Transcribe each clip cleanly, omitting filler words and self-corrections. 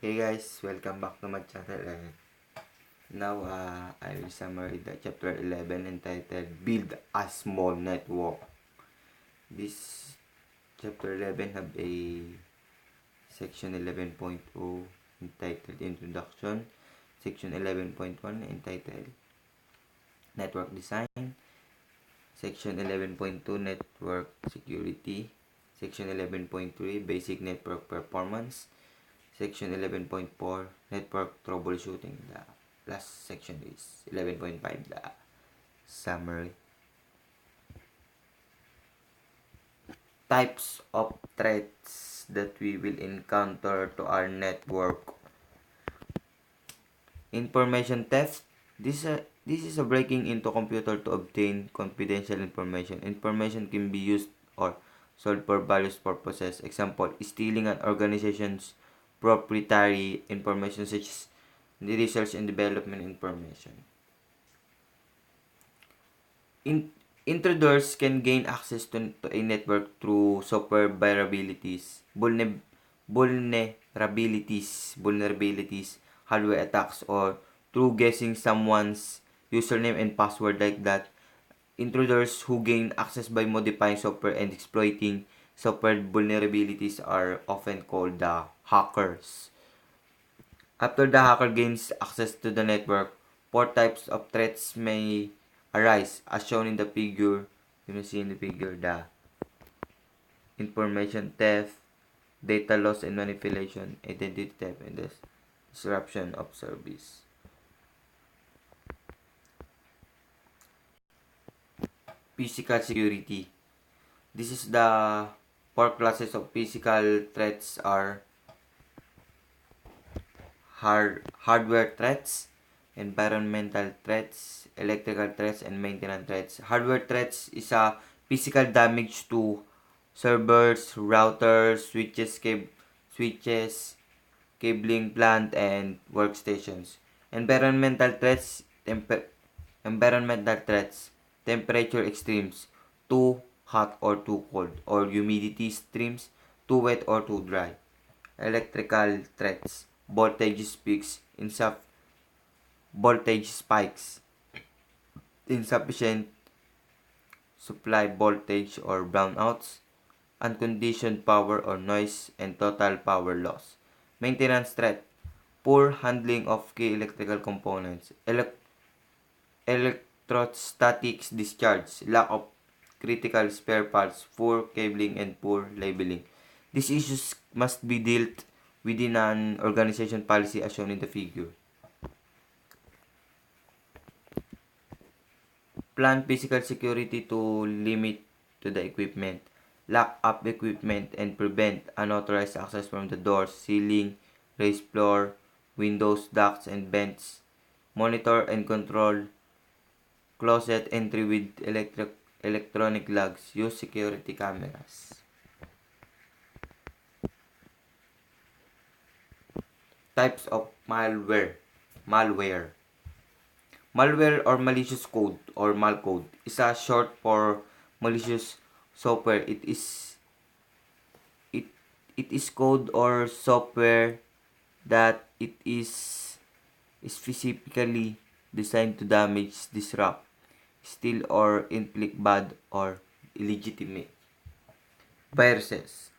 Hey guys, welcome back to my channel. Now, I will summary the chapter 11 entitled Build a Small Network. This chapter 11 have a section 11.0 entitled Introduction, section 11.1 entitled Network Design, section 11.2 Network Security, section 11.3 Basic Network Performance, section 11.4 Network Troubleshooting. The last section is 11.5, the summary. Types of threats that we will encounter to our network. Information theft. This is a breaking into computer to obtain confidential information. Information can be used or sold for various purposes. Example, stealing an organization's proprietary information such as the research and development information. Intruders can gain access to a network through software vulnerabilities, hardware attacks, or through guessing someone's username and password like that. Intruders who gain access by modifying software and exploiting software vulnerabilities are often called the hackers. After the hacker gains access to the network, four types of threats may arise, as shown in the figure. You can see in the figure the information theft, data loss and manipulation, identity theft, and the disruption of service. Physical security. This is the four classes of physical threats are hardware threats, environmental threats, electrical threats, and maintenance threats. Hardware threats is a physical damage to servers, routers, switches, cabling plant, and workstations. Environmental threats, temperature extremes, too hot or too cold, or humidity extremes, too wet or too dry. Electrical threats, voltage spikes, insufficient supply voltage or brownouts, unconditioned power or noise, and total power loss. Maintenance threat, poor handling of key electrical components, electrostatic discharge, lack of critical spare parts, poor cabling, and poor labeling. These issues must be dealt within an organization policy as shown in the figure. Plan physical security to limit to the equipment. Lock up equipment and prevent unauthorized access from the doors, ceiling, raised floor, windows, ducts, and vents. Monitor and control closet entry with electronic logs. Use security cameras. Types of malware. Malware or malicious code or malcode is a short for malicious software. It is code or software that it is specifically designed to damage, disrupt, steal, or inflict bad or illegitimate. Viruses.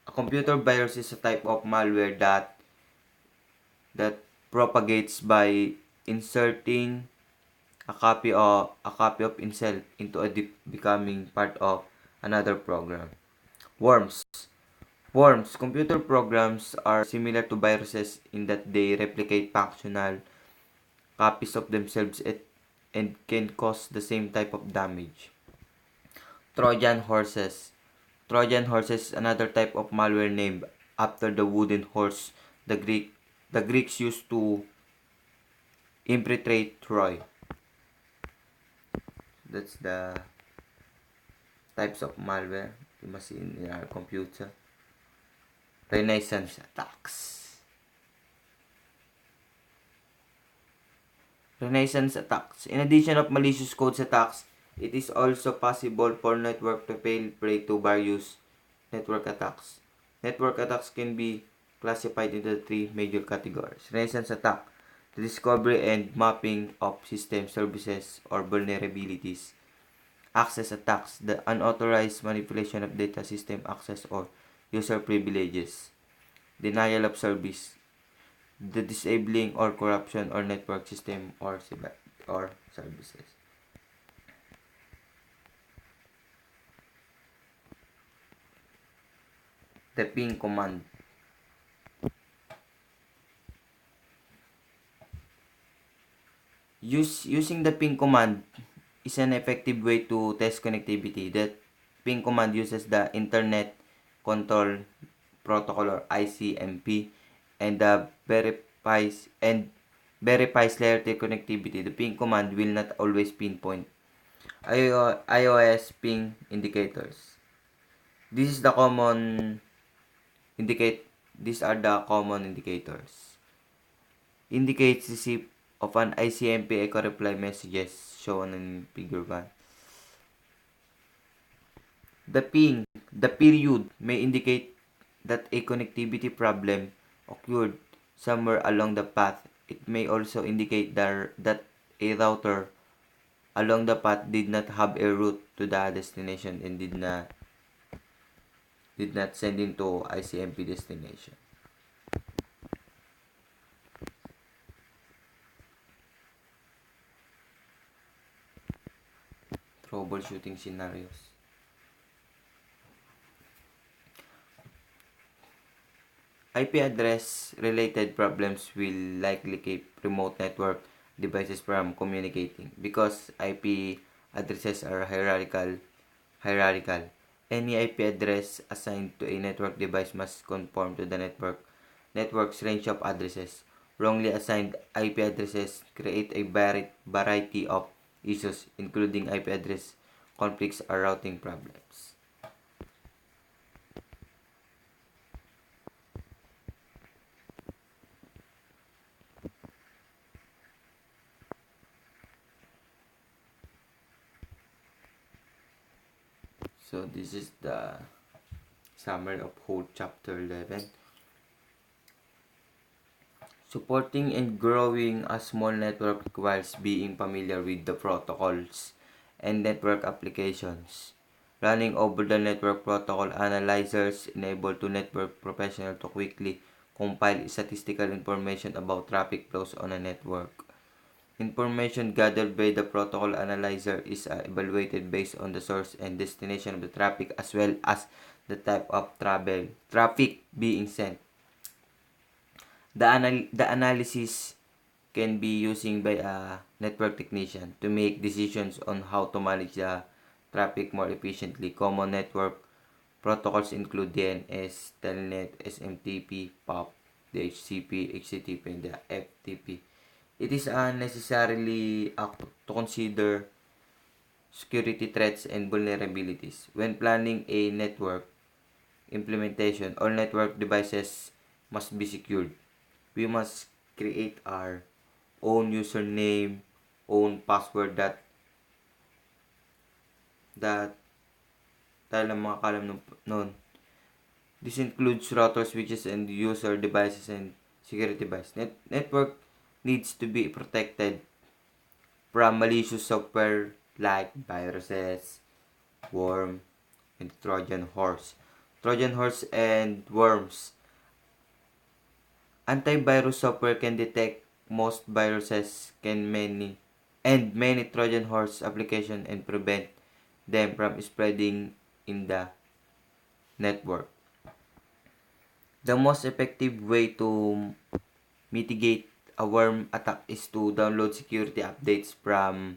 A computer virus is a type of malware that propagates by inserting a copy of itself into becoming part of another program. Worms. Computer programs are similar to viruses in that they replicate functional copies of themselves and can cause the same type of damage. Trojan horses. Trojan horses is another type of malware named after the wooden horse the Greeks used to infiltrate Troy. That's the types of malware you must see in our computer. Renaissance attacks. In addition of malicious code attacks, it is also possible for network to fail prey to various network attacks. Network attacks can be classified into three major categories. Renaissance attack, the discovery and mapping of system services or vulnerabilities. Access attacks, the unauthorized manipulation of data, system access, or user privileges. Denial of service, the disabling or corruption or network system or services. The ping command. Using the ping command is an effective way to test connectivity. The ping command uses the Internet Control Protocol or ICMP and verifies layer 3 connectivity. The ping command will not always pinpoint iOS ping indicators. This is the common indicate. These are the common indicators. Indicates receipt of an ICMP echo reply messages shown in figure 1. The period may indicate that a connectivity problem occurred somewhere along the path. It may also indicate that a router along the path did not have a route to the destination and did not send into ICMP destination. Troubleshooting scenarios. IP address related problems will likely keep remote network devices from communicating because IP addresses are hierarchical. Any IP address assigned to a network device must conform to the network's range of addresses. Wrongly assigned IP addresses create a variety of issues, including IP address conflicts or routing problems. So this is the summary of whole chapter 11. Supporting and growing a small network requires being familiar with the protocols and network applications. Running over the network protocol analyzers enable to network professional to quickly compile statistical information about traffic flows on a network. Information gathered by the protocol analyzer is evaluated based on the source and destination of the traffic as well as the type of traffic being sent. The analysis can be used by a network technician to make decisions on how to manage the traffic more efficiently. Common network protocols include DNS, Telnet, SMTP, POP, DHCP, HTTP, and the FTP. It is unnecessarily to consider security threats and vulnerabilities. When planning a network implementation, all network devices must be secured. We must create our own username, own password that tayo lang makakalam nun. This includes routers, switches, and user devices and security device. Network needs to be protected from malicious software like viruses, worm, and Trojan horse. Trojan horse and worms. Antivirus software can detect most viruses many Trojan horse applications and prevent them from spreading in the network. The most effective way to mitigate a worm attack is to download security updates from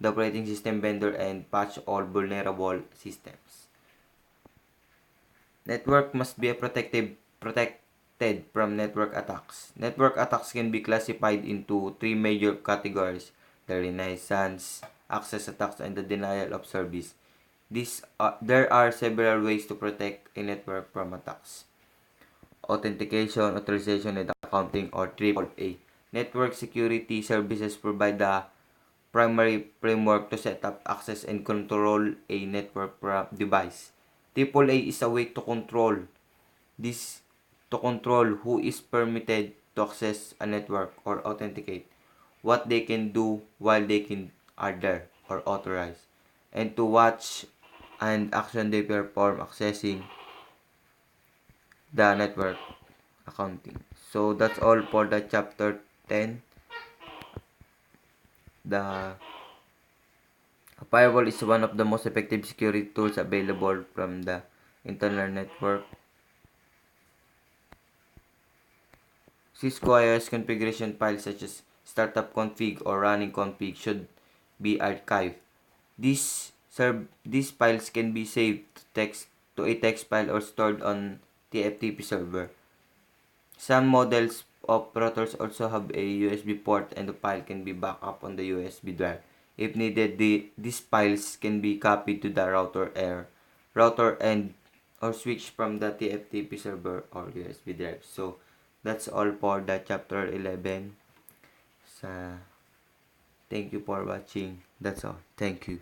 the operating system vendor and patch all vulnerable systems. Network must be protected from network attacks. Network attacks can be classified into three major categories: the renaissance, access attacks, and the denial of service. There are several ways to protect a network from attacks: authentication, authorization, and accounting, or AAA. Network security services provide the primary framework to set up, access, and control a network device. AAA is a way to control this to control who is permitted to access a network or authenticate, what they can do while they are there or authorized, and to watch and action they perform accessing the network accounting. So that's all for the chapter 10. The firewall is one of the most effective security tools available from the internal network. Cisco IOS configuration files such as startup config or running config should be archived. These files can be saved to a text file or stored on TFTP server. Some models of routers also have a USB port and the file can be backed up on the USB drive. If needed, these files can be copied to the router end or switched from the TFTP server or USB drive. So that's all for the chapter 11. Thank you for watching. That's all. Thank you.